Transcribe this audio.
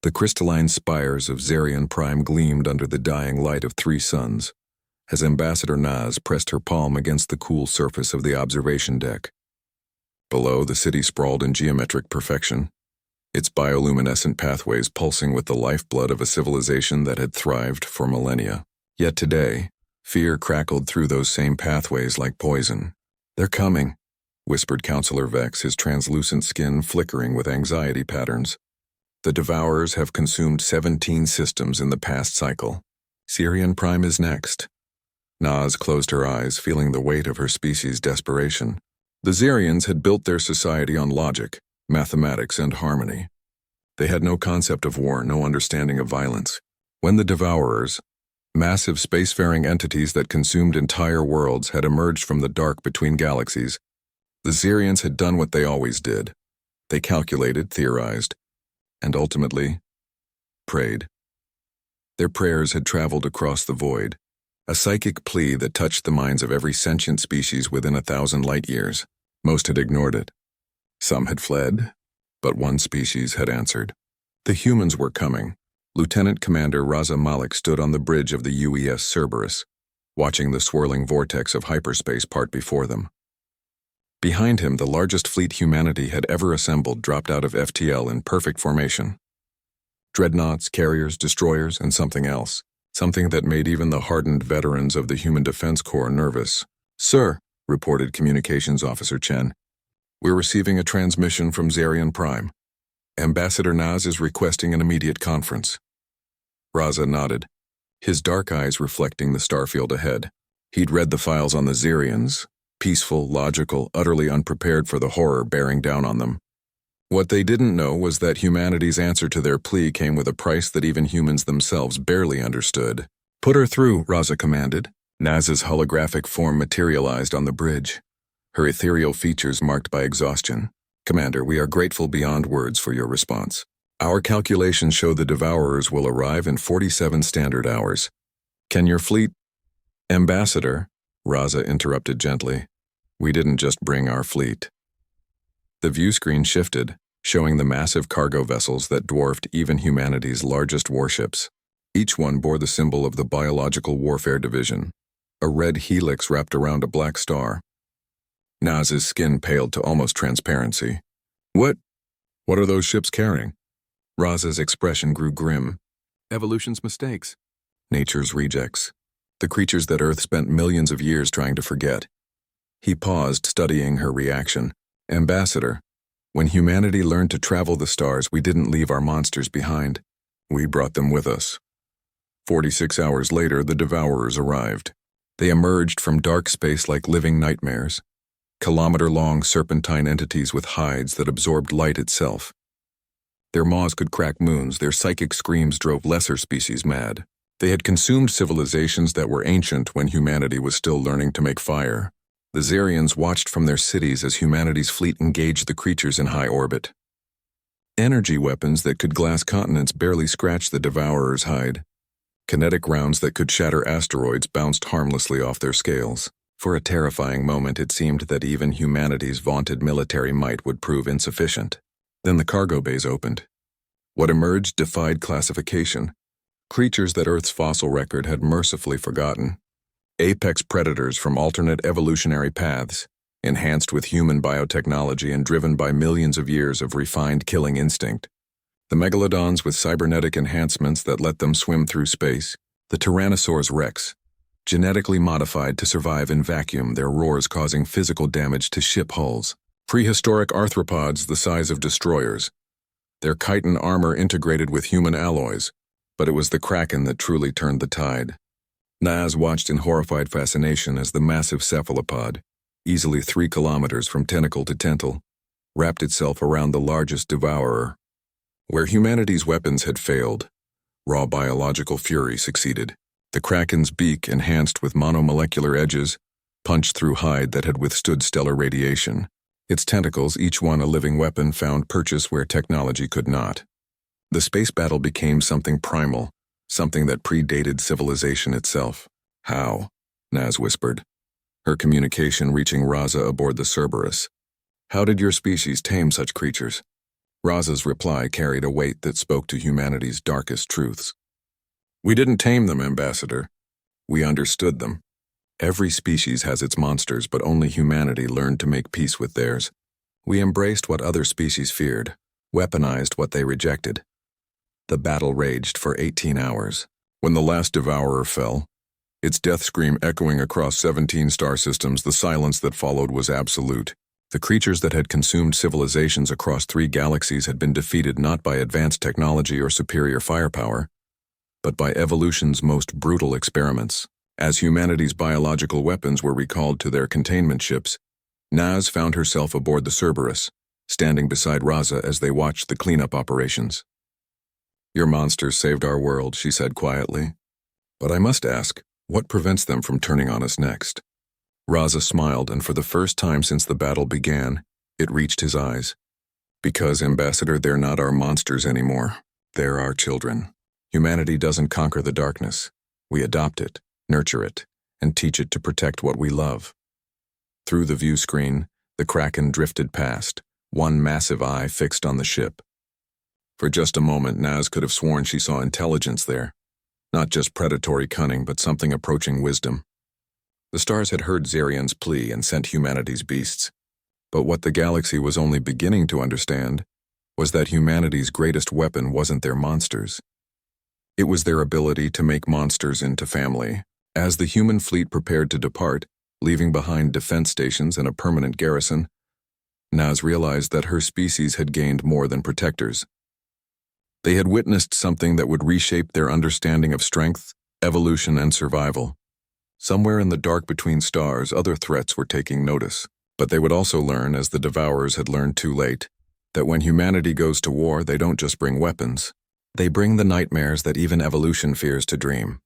The crystalline spires of Zarian Prime gleamed under the dying light of three suns, as Ambassador Naz pressed her palm against the cool surface of the observation deck. Below, the city sprawled in geometric perfection, its bioluminescent pathways pulsing with the lifeblood of a civilization that had thrived for millennia. Yet today, fear crackled through those same pathways like poison. "They're coming," whispered Counselor Vex, his translucent skin flickering with anxiety patterns. "The Devourers have consumed 17 systems in the past cycle. Zarian Prime is next." Naz closed her eyes, feeling the weight of her species' desperation. The Zarians had built their society on logic, mathematics, and harmony. They had no concept of war, no understanding of violence. When the Devourers, massive spacefaring entities that consumed entire worlds, had emerged from the dark between galaxies, the Zarians had done what they always did. They calculated, theorized, and ultimately prayed. Their prayers had traveled across the void, a psychic plea that touched the minds of every sentient species within 1,000 light years. Most had ignored it. Some had fled, but one species had answered. The humans were coming. Lieutenant Commander Raza Malik stood on the bridge of the UES Cerberus, watching the swirling vortex of hyperspace part before them. Behind him, the largest fleet humanity had ever assembled dropped out of FTL in perfect formation. Dreadnoughts, carriers, destroyers, and something else. Something that made even the hardened veterans of the Human Defense Corps nervous. "Sir," reported Communications Officer Chen, "we're receiving a transmission from Zarian Prime. Ambassador Naz is requesting an immediate conference." Raza nodded, his dark eyes reflecting the starfield ahead. He'd read the files on the Zarians, peaceful, logical, utterly unprepared for the horror bearing down on them. What they didn't know was that humanity's answer to their plea came with a price that even humans themselves barely understood. "Put her through," Raza commanded. Naz's holographic form materialized on the bridge, her ethereal features marked by exhaustion. "Commander, we are grateful beyond words for your response. Our calculations show the Devourers will arrive in 47 standard hours. Can your fleet—" "Ambassador," Raza interrupted gently, "we didn't just bring our fleet." The view screen shifted, showing the massive cargo vessels that dwarfed even humanity's largest warships. Each one bore the symbol of the Biological Warfare Division, a red helix wrapped around a black star. Naz's skin paled to almost transparency. What are those ships carrying?" Raza's expression grew grim. "Evolution's mistakes. Nature's rejects. The creatures that Earth spent millions of years trying to forget." He paused, studying her reaction. "Ambassador, when humanity learned to travel the stars, we didn't leave our monsters behind. We brought them with us." 46 hours later, the Devourers arrived. They emerged from dark space like living nightmares, kilometer-long serpentine entities with hides that absorbed light itself. Their maws could crack moons, their psychic screams drove lesser species mad. They had consumed civilizations that were ancient when humanity was still learning to make fire. The Zarians watched from their cities as humanity's fleet engaged the creatures in high orbit. Energy weapons that could glass continents barely scratched the Devourer's hide. Kinetic rounds that could shatter asteroids bounced harmlessly off their scales. For a terrifying moment, it seemed that even humanity's vaunted military might would prove insufficient. Then the cargo bays opened. What emerged defied classification. Creatures that Earth's fossil record had mercifully forgotten. Apex predators from alternate evolutionary paths, enhanced with human biotechnology and driven by millions of years of refined killing instinct. The megalodons with cybernetic enhancements that let them swim through space. The Tyrannosaurus rex, genetically modified to survive in vacuum, their roars causing physical damage to ship hulls. Prehistoric arthropods the size of destroyers, their chitin armor integrated with human alloys, but it was the Kraken that truly turned the tide. Naz watched in horrified fascination as the massive cephalopod, easily 3 kilometers from tentacle to tentacle, wrapped itself around the largest devourer. Where humanity's weapons had failed, raw biological fury succeeded. The Kraken's beak, enhanced with monomolecular edges, punched through hide that had withstood stellar radiation. Its tentacles, each one a living weapon, found purchase where technology could not. The space battle became something primal, something that predated civilization itself. "How?" Naz whispered, her communication reaching Raza aboard the Cerberus. "How did your species tame such creatures?" Raza's reply carried a weight that spoke to humanity's darkest truths. We didn't tame them, Ambassador. We understood them. Every species has its monsters, but only humanity learned to make peace with theirs. We embraced what other species feared, weaponized what they rejected. The battle raged for 18 hours. When the last devourer fell, its death scream echoing across 17 star systems, the silence that followed was absolute. The creatures that had consumed civilizations across 3 galaxies had been defeated not by advanced technology or superior firepower, but by evolution's most brutal experiments. As humanity's biological weapons were recalled to their containment ships, Naz found herself aboard the Cerberus, standing beside Raza as they watched the cleanup operations. Your monsters saved our world, she said quietly. But I must ask, what prevents them from turning on us next? Raza smiled, and for the first time since the battle began, it reached his eyes. Because, Ambassador, they're not our monsters anymore. They're our children. Humanity doesn't conquer the darkness. We adopt it, nurture it, and teach it to protect what we love. Through the view screen, the Kraken drifted past, one massive eye fixed on the ship. For just a moment, Naz could have sworn she saw intelligence there. Not just predatory cunning, but something approaching wisdom. The stars had heard Zarian's plea and sent humanity's beasts. But what the galaxy was only beginning to understand was that humanity's greatest weapon wasn't their monsters. It was their ability to make monsters into family. As the human fleet prepared to depart, leaving behind defense stations and a permanent garrison, Naz realized that her species had gained more than protectors. They had witnessed something that would reshape their understanding of strength, evolution, and survival. Somewhere in the dark between stars, other threats were taking notice. But they would also learn, as the Devourers had learned too late, that when humanity goes to war, they don't just bring weapons. They bring the nightmares that even evolution fears to dream.